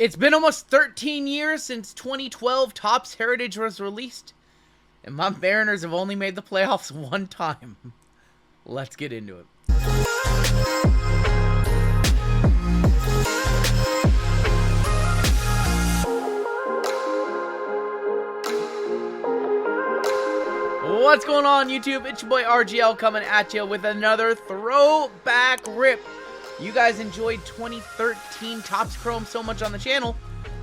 It's been almost 13 years since 2012 Topps Heritage was released, and my Mariners have only made the playoffs one time. Let's get into it. What's going on, YouTube? It's your boy RGL coming at you with another throwback rip. You guys enjoyed 2013 Topps Chrome so much on the channel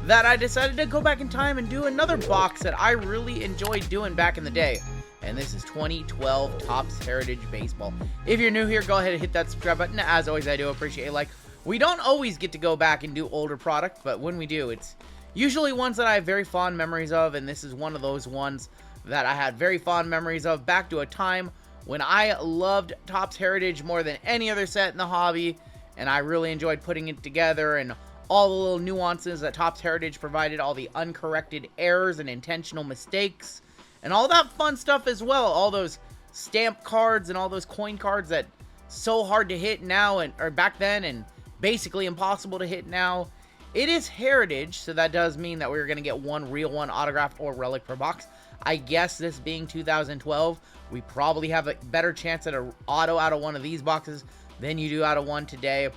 that I decided to go back in time and do another box that I really enjoyed doing back in the day. And this is 2012 Topps Heritage Baseball. If you're new here, go ahead and hit that subscribe button. As always, I do appreciate a like. We don't always get to go back and do older product, but when we do, it's usually ones that I have very fond memories of, and this is one of those ones that I had very fond memories of back to a time when I loved Topps Heritage more than any other set in the hobby, and I really enjoyed putting it together and all the little nuances that Topps Heritage provided, all the uncorrected errors and intentional mistakes, and all that fun stuff as well. All those stamp cards and all those coin cards that so hard to hit now or back then and basically impossible to hit now. It is Heritage, so that does mean that we're going to get one real one autographed or relic per box. I guess this being 2012, we probably have a better chance at an auto out of one of these boxes than you do out of one today.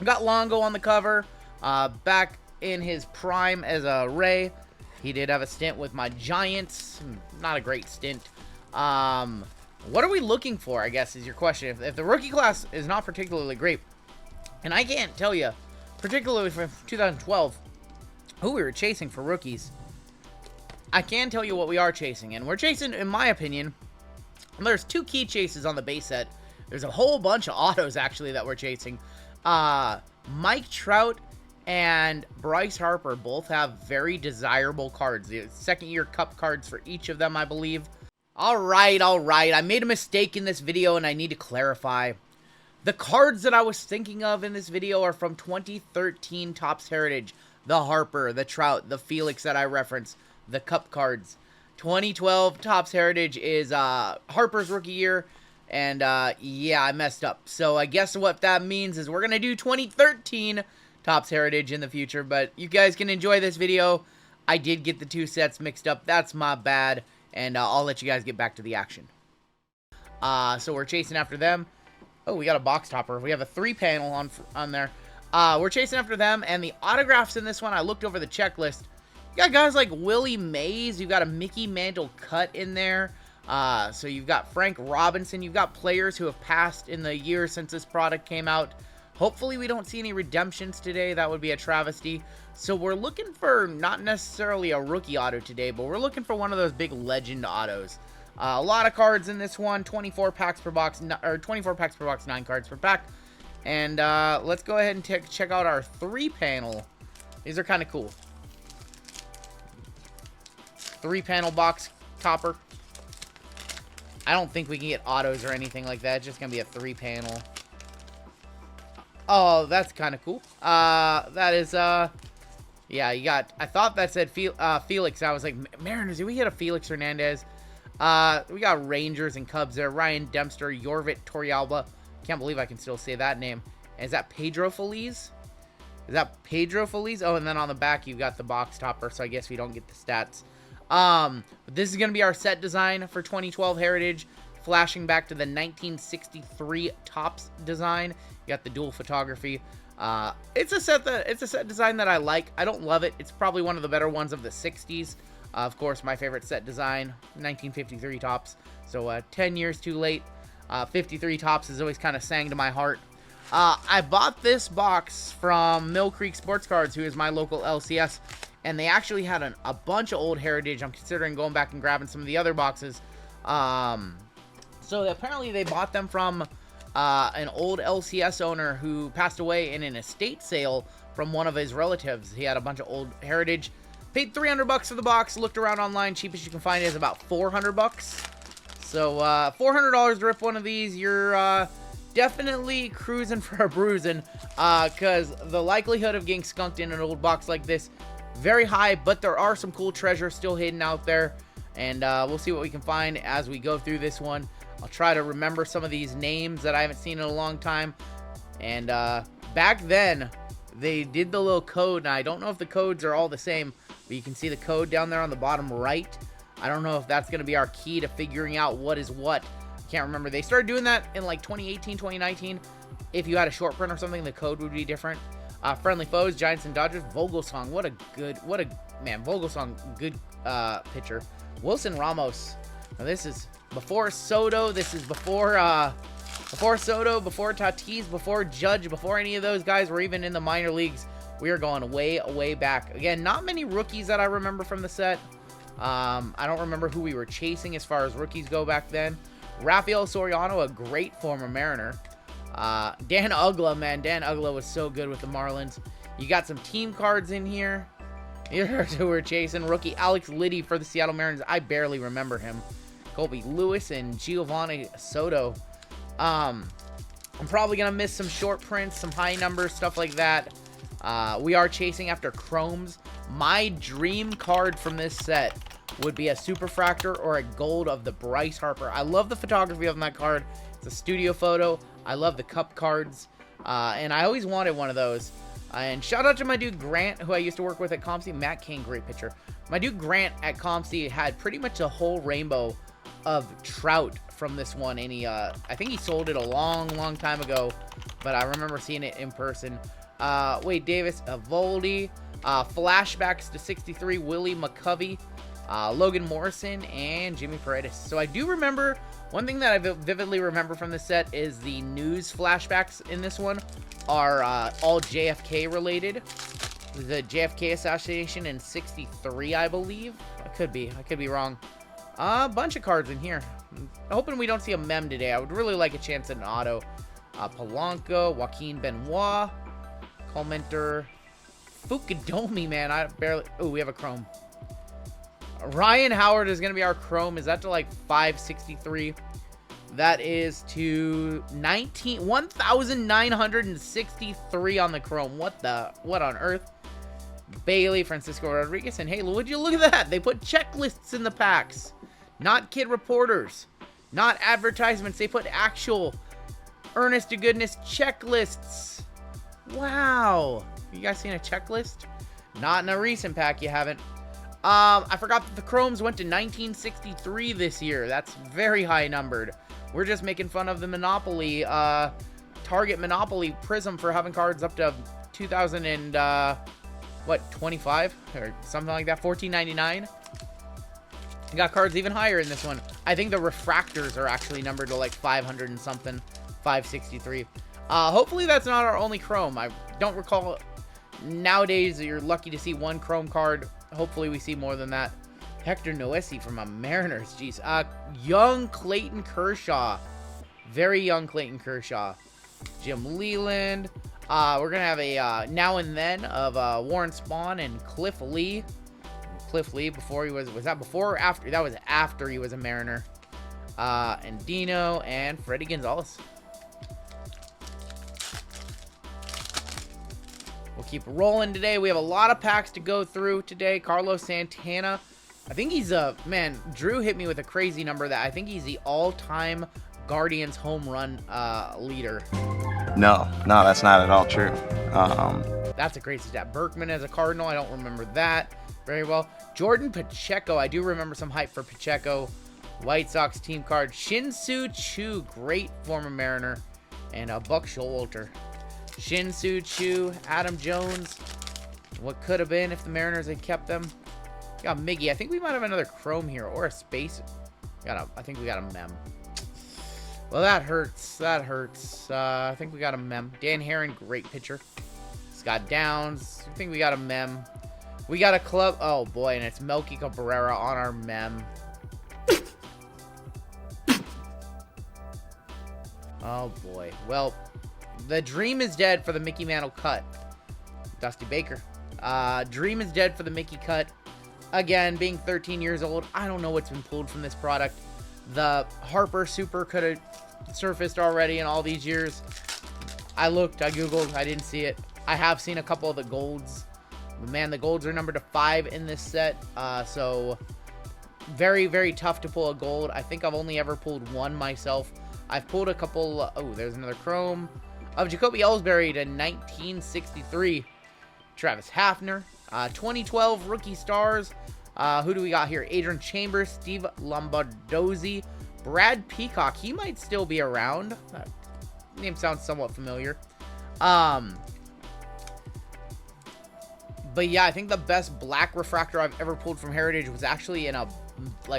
We got Longo on the cover. Back in his prime as a Ray, he did have a stint with my Giants. Not a great stint. What are we looking for, I guess, is your question. If the rookie class is not particularly great, and I can't tell you, particularly from 2012, who we were chasing for rookies, I can tell you what we are chasing. And we're chasing, in my opinion, there's two key chases on the base set. There's a whole bunch of autos, actually, that we're chasing. Mike Trout and Bryce Harper both have very desirable cards. The second-year Cup cards for each of them, I believe. All right. I made a mistake in this video, and I need to clarify. The cards that I was thinking of in this video are from 2013 Topps Heritage. The Harper, the Trout, the Felix that I referenced, the Cup cards. 2012 Topps Heritage is Harper's rookie year. And, yeah, I messed up. So I guess what that means is we're going to do 2013 Topps Heritage in the future. But you guys can enjoy this video. I did get the two sets mixed up. That's my bad. And I'll let you guys get back to the action. So we're chasing after them. Oh, we got a box topper. We have a 3-panel on there. We're chasing after them. And the autographs in this one, I looked over the checklist. You got guys like Willie Mays. You've got a Mickey Mantle cut in there. So you've got Frank Robinson. You've got players who have passed in the year since this product came out. Hopefully we don't see any redemptions today. That would be a travesty. So we're looking for not necessarily a rookie auto today, but we're looking for one of those big legend autos. A lot of cards in this one. 24 packs per box, or 24 packs per box, 9 cards per pack. And let's go ahead and check out our 3-panel. These are kind of cool. 3-panel box topper. I don't think we can get autos or anything like that. It's just going to be a 3-panel. Oh, that's kind of cool. That is, yeah, you got, I thought that said Felix. I was like, Mariners, did we get a Felix Hernandez? We got Rangers and Cubs there. Ryan Dempster, Yorvit Torrealba. Can't believe I can still say that name. And is that Pedro Feliz? Is that Pedro Feliz? Oh, and then on the back, you've got the box topper, so I guess we don't get the stats. But this is going to be our set design for 2012 Heritage, flashing back to the 1963 Topps design. You got the dual photography. It's a set design that I like. I don't love it. It's probably one of the better ones of the 60s. Of course, my favorite set design, 1953 Topps. So 10 years too late. 53 Topps has always kind of sang to my heart. I bought this box from Mill Creek Sports Cards, who is my local LCS. And they actually had a bunch of old Heritage. I'm considering going back and grabbing some of the other boxes. So apparently they bought them from an old LCS owner who passed away in an estate sale from one of his relatives. He had a bunch of old Heritage. Paid $300 for the box. Looked around online. Cheapest you can find is about $400. So $400 to rip one of these. You're definitely cruising for a bruising. Because the likelihood of getting skunked in an old box like this, very high, but there are some cool treasures still hidden out there, and we'll see what we can find as we go through this one. I'll try to remember some of these names that I haven't seen in a long time, and back then, they did the little code, and I don't know if the codes are all the same, but you can see the code down there on the bottom right. I don't know if that's going to be our key to figuring out what is what. I can't remember. They started doing that in like 2018, 2019. If you had a short print or something, the code would be different. Friendly foes, Giants and Dodgers. Vogelsong, man, Vogelsong, good pitcher. Wilson Ramos. Now this is before Soto. This is before Soto, before Tatis, before Judge, before any of those guys were even in the minor leagues. We are going way, way back. Again, not many rookies that I remember from the set. I don't remember who we were chasing as far as rookies go back then. Rafael Soriano, a great former Mariner. Dan Uggla, man. Dan Uggla was so good with the Marlins. You got some team cards in here. Here's who we're chasing. Rookie Alex Liddy for the Seattle Mariners. I barely remember him. Colby Lewis and Giovanni Soto. I'm probably going to miss some short prints, some high numbers, stuff like that. We are chasing after chromes. My dream card from this set would be a Superfractor or a gold of the Bryce Harper. I love the photography of that card. It's a studio photo. I love the cup cards. And I always wanted one of those. And shout out to my dude Grant, who I used to work with at ComC. Matt King, great pitcher. My dude Grant at ComC had pretty much a whole rainbow of Trout from this one. And I think he sold it a long, long time ago. But I remember seeing it in person. Wade Davis, Voldy. Flashbacks to 63, Willie McCovey. Logan Morrison, and Jimmy Paredes. So I do remember, one thing that I vividly remember from this set is the news flashbacks in this one are all JFK related. The JFK assassination in 63, I believe. I could be wrong. A bunch of cards in here. I'm hoping we don't see a mem today. I would really like a chance at an auto. Polanco, Joaquin Benoit, Commenter, Fukudomi, man. I barely... Oh, we have a chrome. Ryan Howard is going to be our chrome. Is that to like 563? That is to 1,963 on the chrome. What on earth? Bailey, Francisco Rodriguez, and hey, would you look at that? They put checklists in the packs. Not kid reporters. Not advertisements. They put actual earnest to goodness checklists. Wow. You guys seen a checklist? Not in a recent pack, you haven't. I forgot that the chromes went to 1963 this year. That's very high numbered. We're just making fun of the Monopoly, Target Monopoly Prism for having cards up to 2000 and, 25? Or something like that, $14.99. Got cards even higher in this one. I think the refractors are actually numbered to like 500 and something, 563. Hopefully that's not our only chrome. I don't recall. Nowadays, you're lucky to see one chrome card. Hopefully we see more than that. Hector Noesi from a Mariners. Jeez. Young Clayton Kershaw. Very young Clayton Kershaw. Jim Leland. We're going to have a now and then of Warren Spahn and Cliff Lee. Cliff Lee before he was that before or after? That was after he was a Mariner. And Dino and Freddie Gonzalez. We'll keep rolling today. We have a lot of packs to go through today. Carlos Santana. I think he's man, Drew hit me with a crazy number that I think he's the all-time Guardians home run leader. No, that's not at all true. That's a crazy stat. Berkman as a Cardinal. I don't remember that very well. Jordan Pacheco. I do remember some hype for Pacheco. White Sox team card. Shin-Soo Choo. Great former Mariner. And Buck Showalter. Shin-Soo Choo, Adam Jones. What could have been if the Mariners had kept them. Got Miggy. I think we might have another chrome here or a space. I think we got a mem. Well, that hurts. That hurts. I think we got a mem. Dan Herron, great pitcher. Scott Downs. I think we got a mem. We got a club. Oh, boy, and it's Melky Cabrera on our mem. Oh, boy. Well, the dream is dead for the Mickey Mantle cut. Dusty Baker. Dream is dead for the Mickey cut. Again, being 13 years old, I don't know what's been pulled from this product. The Harper Super could have surfaced already in all these years. I looked, I googled, I didn't see it. I have seen a couple of the golds. Man, the golds are numbered to 5 in this set. So very, very tough to pull a gold. I think I've only ever pulled one myself. I've pulled a couple. Oh, there's another chrome. of Jacoby Ellsbury to 1963. Travis Hafner. 2012 rookie stars. Who do we got here? Adrian Chambers, Steve Lombardozzi, Brad Peacock. He might still be around. That name sounds somewhat familiar. But yeah, I think the best black refractor I've ever pulled from Heritage was actually in a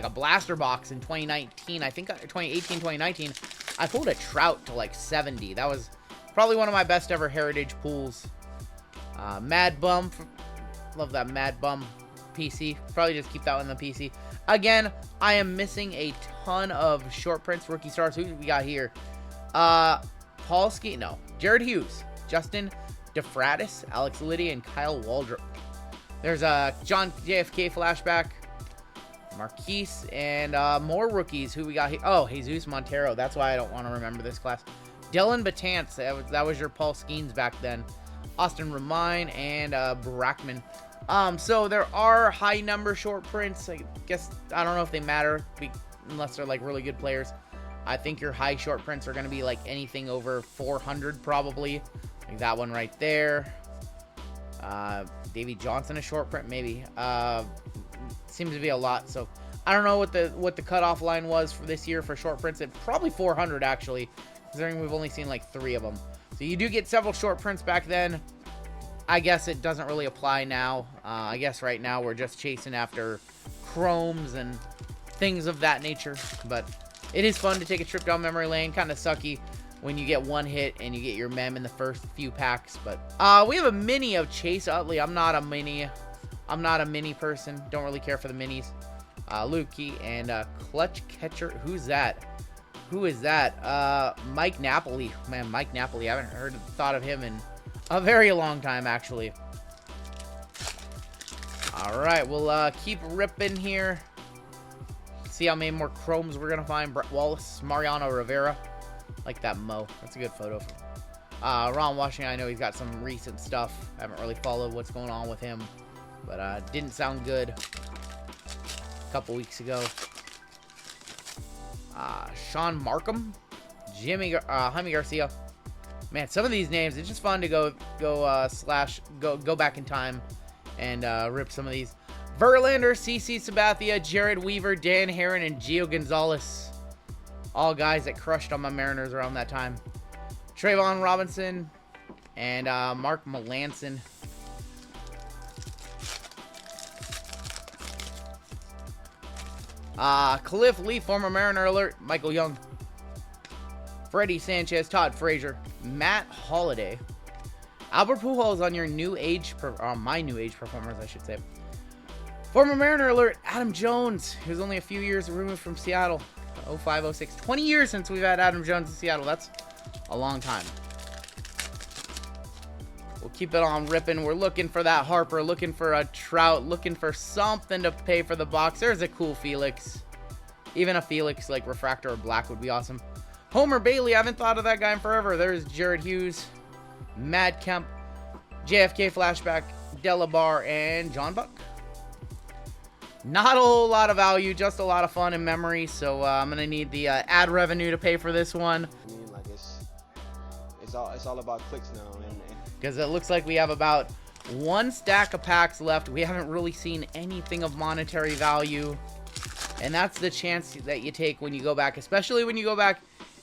blaster box in 2019. I think 2018, 2019. I pulled a Trout to like 70. That was probably one of my best ever Heritage pulls. Mad Bum. Love that Mad Bum PC. Probably just keep that one in the PC. Again, I am missing a ton of short prints, rookie stars. Who do we got here? Paul Ski. No. Jared Hughes. Justin DeFratis, Alex Liddy, and Kyle Waldrop. There's a John JFK flashback. Marquise, and more rookies. Who we got here? Oh, Jesus Montero. That's why I don't want to remember this class. Dylan Batance. That was your Paul Skeens back then. Austin Romine and Brackman. So there are high number short prints. I guess I don't know if they matter unless they're like really good players. I think your high short prints are going to be like anything over 400 probably. Like that one right there. Davey Johnson, a short print maybe. Seems to be a lot. So I don't know what the cutoff line was for this year for short prints. It's probably 400 actually, considering we've only seen like 3 of them. So you do get several short prints back then. I guess it doesn't really apply now. I guess right now we're just chasing after chromes and things of that nature. But it is fun to take a trip down memory lane. Kind of sucky when you get one hit and you get your mem in the first few packs. But we have a mini of Chase Utley. I'm not a mini person. Don't really care for the minis. Lukey and Clutch Catcher. Who's that? Who is that? Mike Napoli. Man, Mike Napoli. I haven't thought of him in a very long time, actually. All right, we'll keep ripping here. See how many more chromes we're gonna find. Brett Wallace, Mariano Rivera. Like that Mo. That's a good photo. Ron Washington, I know he's got some recent stuff. I haven't really followed what's going on with him, but didn't sound good a couple weeks ago. Sean Markham, Jaime Garcia. Man, some of these names, it's just fun to go back in time and rip some of these. Verlander, CC Sabathia, Jared Weaver, Dan Herron, and Gio Gonzalez. All guys that crushed on my Mariners around that time. Trayvon Robinson and Mark Melanson. Cliff Lee, former Mariner alert. Michael Young. Freddie Sanchez, Todd Frazier, Matt Holliday, Albert Pujols on your new age, my new age performers, I should say. Former Mariner alert, Adam Jones, who's only a few years removed from Seattle, 05, 06, 20 years since we've had Adam Jones in Seattle. That's a long time. We'll keep it on ripping. We're looking for that Harper, looking for a Trout, looking for something to pay for the box. There's a cool Felix. Even a Felix like refractor or black would be awesome. Homer Bailey, I haven't thought of that guy in forever. There's Jared Hughes, Mad Kemp, JFK flashback, Delabar, and John Buck. Not a whole lot of value, just a lot of fun and memory. So I'm gonna need the ad revenue to pay for this one. I mean, like it's all about clicks now, because it looks like we have about one stack of packs left. We haven't really seen anything of monetary value, and that's the chance that you take when you go back, especially when you go back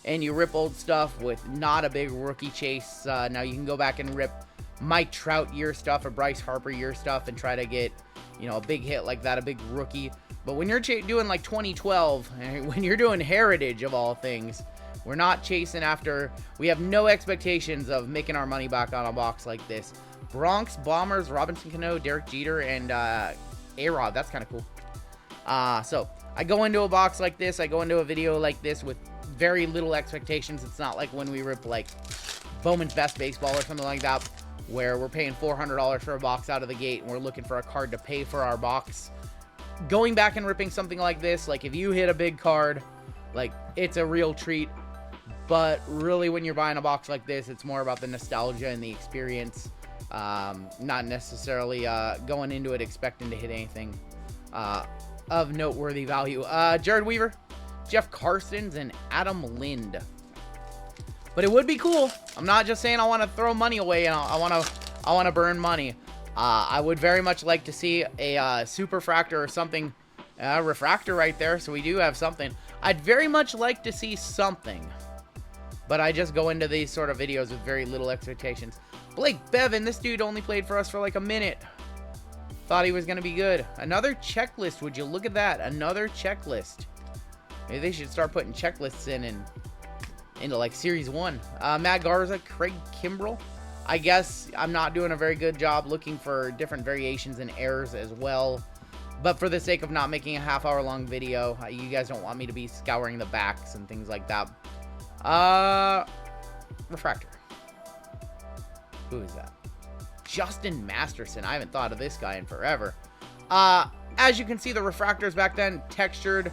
and you rip old stuff with not a big rookie chase. Now you can go back and rip Mike Trout year stuff or Bryce Harper year stuff and try to get, you know, a big hit like that, a big rookie. But when you're doing like 2012, when you're doing Heritage of all things, we're not chasing after, we have no expectations of making our money back on a box like this. Bronx, Bombers, Robinson Cano, Derek Jeter, and A-Rod. That's kind of cool. So I go into a box like this, I go into a video like this with very little expectations. It's not like when we rip like Bowman's Best Baseball or something like that, where we're paying $400 for a box out of the gate and we're looking for a card to pay for our box. Going back and ripping something like this, like if you hit a big card, like it's a real treat. But really, when you're buying a box like this, it's more about the nostalgia and the experience. Not necessarily going into it expecting to hit anything of noteworthy value. Jared Weaver, Jeff Carstens, and Adam Lind. But it would be cool. I'm not just saying I want to throw money away and I want to burn money. I would very much like to see a super fractor or something, refractor right there. So we do have something. I'd very much like to see something. But I just go into these sort of videos with very little expectations. Blake Bevan, this dude only played for us for like a minute. Thought he was going to be good. Another checklist. Would you look at that? Another checklist. Maybe they should start putting checklists into like Series 1. Matt Garza, Craig Kimbrell. I guess I'm not doing a very good job looking for different variations and errors as well. But for the sake of not making a half-hour long video, you guys don't want me to be scouring the backs and things like that. Refractor. Who is that? Justin Masterson. I haven't thought of this guy in forever. As you can see, the refractors back then, textured,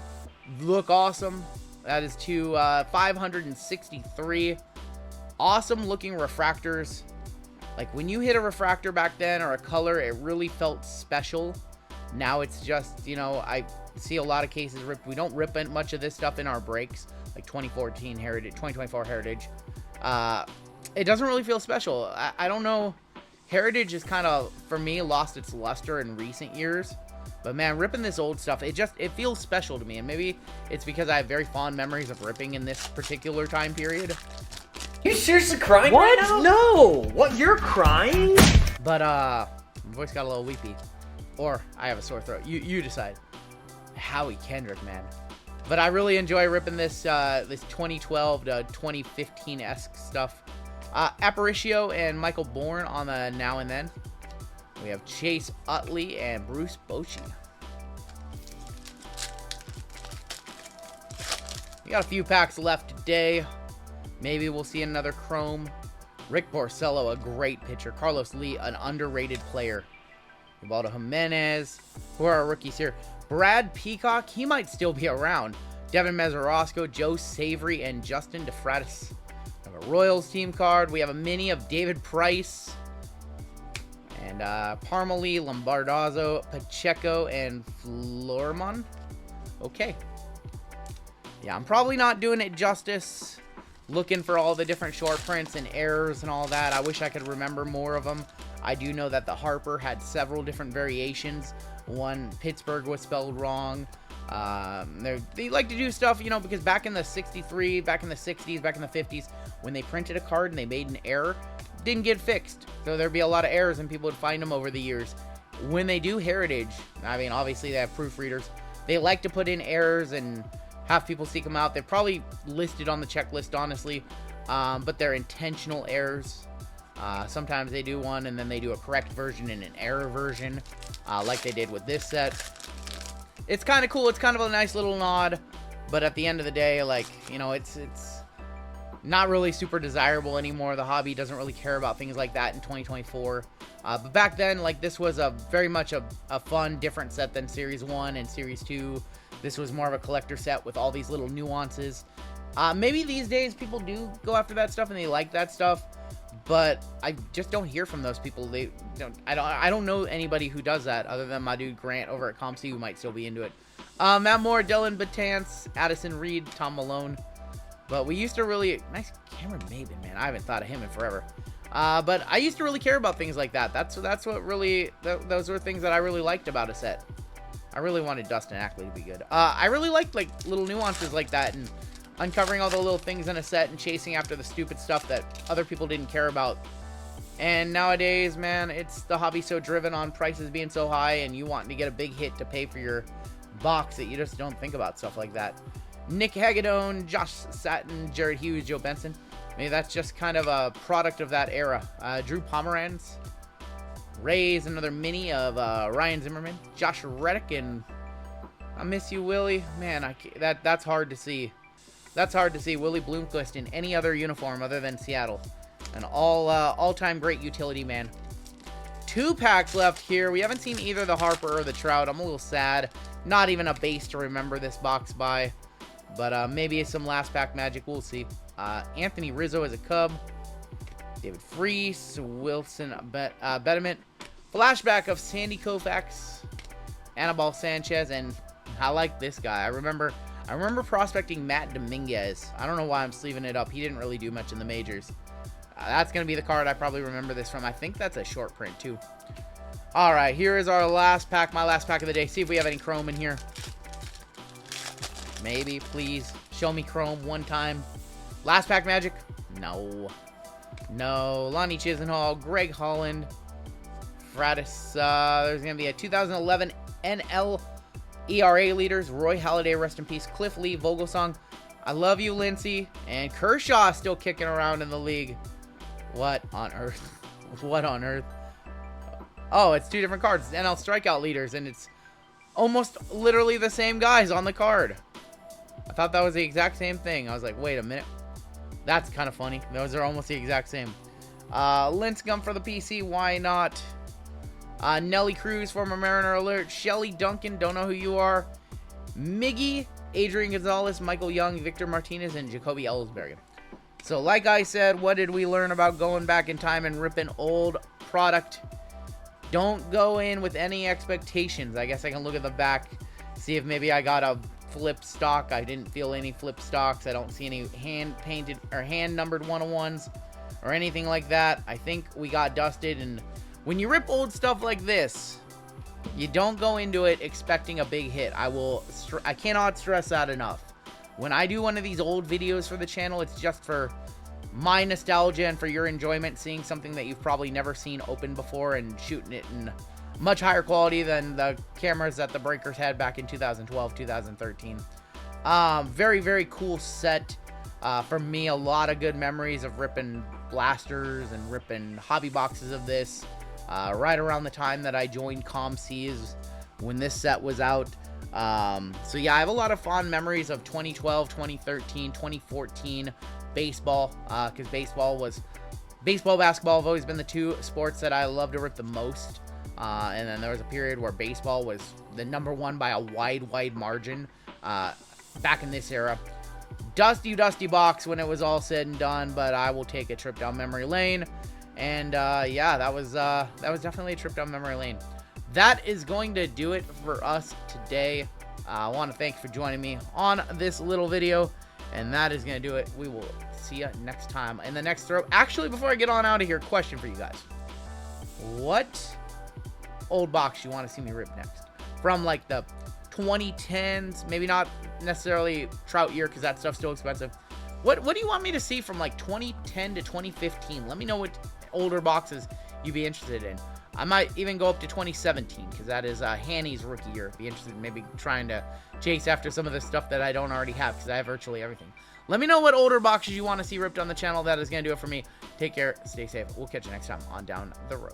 look awesome. That is to 563. Awesome looking refractors. Like when you hit a refractor back then or a color, it really felt special. Now it's just, you know, I see a lot of cases ripped. We don't rip much of this stuff in our breaks. Like 2014 Heritage, 2024 Heritage. It doesn't really feel special. I don't know. Heritage is kind of, for me, lost its luster in recent years. But man, ripping this old stuff, it feels special to me. And maybe it's because I have very fond memories of ripping in this particular time period. You seriously crying What? right now? No! What, you're crying? But my voice got a little weepy. Or I have a sore throat. You decide. Howie Kendrick, man. But I really enjoy ripping this this 2012 to 2015-esque stuff. Aparicio and Michael Bourne on the Now and Then. We have Chase Utley and Bruce Bochy. We got a few packs left today. Maybe we'll see another Chrome. Rick Porcello, a great pitcher. Carlos Lee, an underrated player. Ubaldo Jimenez. Who are our rookies here? Brad Peacock, he might still be around. Devin Mesorasko, Joe Savory, and Justin DeFratis. We have a Royals team card. We have a mini of David Price. And Parmalee, Lombardazzo, Pacheco, and Florman. Okay. Yeah, I'm probably not doing it justice. Looking for all the different short prints and errors and all that. I wish I could remember more of them. I do know that the Harper had several different variations. One, Pittsburgh was spelled wrong. They like to do stuff, you know, because back in the 63, back in the 60s, back in the 50s, when they printed a card and they made an error, didn't get fixed. So there'd be a lot of errors and people would find them over the years. When they do Heritage, I mean, obviously they have proofreaders. They like to put in errors and have people seek them out. They're probably listed on the checklist, honestly, but they're intentional errors. Sometimes they do one and then they do a correct version and an error version, like they did with this set. It's kind of cool. It's kind of a nice little nod, but at the end of the day, like, you know, it's not really super desirable anymore. The hobby doesn't really care about things like that in 2024. But back then, like, this was very much a fun, different set than Series 1 and Series 2. This was more of a collector set with all these little nuances. Maybe these days people do go after that stuff and they like that stuff, but I just don't hear from those people. I don't know anybody who does that other than my dude Grant over at ComC, who might still be into it. Matt Moore, Dylan Batance, Addison Reed, Tom Malone. But we used to really... Nice Cameron Maben, man. I haven't thought of him in forever. But I used to really care about things like that. That's what really... Those were things that I really liked about a set. I really wanted Dustin Ackley to be good. I really liked, like, little nuances like that and uncovering all the little things in a set and chasing after the stupid stuff that other people didn't care about. And nowadays, man, it's the hobby so driven on prices being so high and you wanting to get a big hit to pay for your box that you just don't think about stuff like that. Nick Hagedorn, Josh Satin, Jared Hughes, Joe Benson. Maybe that's just kind of a product of that era. Drew Pomeranz. Rays, another mini of Ryan Zimmerman. Josh Reddick, and I miss you, Willie. Man, that's hard to see. That's hard to see. Willie Bloomquist in any other uniform other than Seattle. An all-time great utility man. 2 packs left here. We haven't seen either the Harper or the Trout. I'm a little sad. Not even a base to remember this box by. But maybe some last pack magic. We'll see. Anthony Rizzo as a Cub. David Freese. Wilson Betterment. Flashback of Sandy Koufax. Anibal Sanchez. And I like this guy. I remember I remember prospecting Matt Dominguez. I don't know why I'm sleeving it up. He didn't really do much in the majors. That's going to be the card I probably remember this from. I think that's a short print, too. All right, here is our last pack, my last pack of the day. See if we have any chrome in here. Maybe, please. Show me chrome one time. Last pack magic? No. No. Lonnie Chisenhall, Greg Holland, Fratis. There's going to be a 2011 NL ERA leaders. Roy Halladay, rest in peace. Cliff Lee, Vogelsong. I love you, Lindsey. And Kershaw still kicking around in the league. What on earth? What on earth? Oh, it's two different cards. It's NL strikeout leaders, and it's almost literally the same guys on the card. I thought that was the exact same thing. I was like, wait a minute. That's kind of funny. Those are almost the exact same. Linscomb for the PC. Why not? Nelly Cruz, former Mariner alert. Shelly Duncan, don't know who you are. Miggy, Adrian Gonzalez, Michael Young, Victor Martinez, and Jacoby Ellsbury. So like I said, what did we learn about going back in time and ripping old product? Don't go in with any expectations. I guess I can look at the back, see if maybe I got a flip stock. I didn't feel any flip stocks. I don't see any hand painted or hand numbered 101s or anything like that. I think we got dusted. And when you rip old stuff like this, you don't go into it expecting a big hit. I cannot stress that enough. When I do one of these old videos for the channel, it's just for my nostalgia and for your enjoyment, seeing something that you've probably never seen open before and shooting it in much higher quality than the cameras that the Breakers had back in 2012, 2013. Very, very cool set. For me, a lot of good memories of ripping blasters and ripping hobby boxes of this. Right around the time that I joined ComC's when this set was out. So yeah, I have a lot of fond memories of 2012, 2013, 2014 baseball, because baseball, basketball have always been the two sports that I love to rip the most. And then there was a period where baseball was the #1 by a wide margin back in this era. Dusty box when it was all said and done, but I will take a trip down memory lane. And yeah, that was definitely a trip down memory lane. That is going to do it for us today. I want to thank you for joining me on this little video, and that is going to do it. We will see you next time in the next throw. Actually, before I get on out of here, question for you guys. What old box you want to see me rip next? From like the 2010s, maybe not necessarily Trout year because that stuff's still expensive. What do you want me to see from like 2010 to 2015? Let me know what older boxes you'd be interested in. I might even go up to 2017 because that is Hanny's rookie year. Be interested in maybe trying to chase after some of the stuff that I don't already have because I have virtually everything. Let me know what older boxes you want to see ripped on the channel. That is going to do it for me. Take care. Stay safe. We'll catch you next time on Down the Road.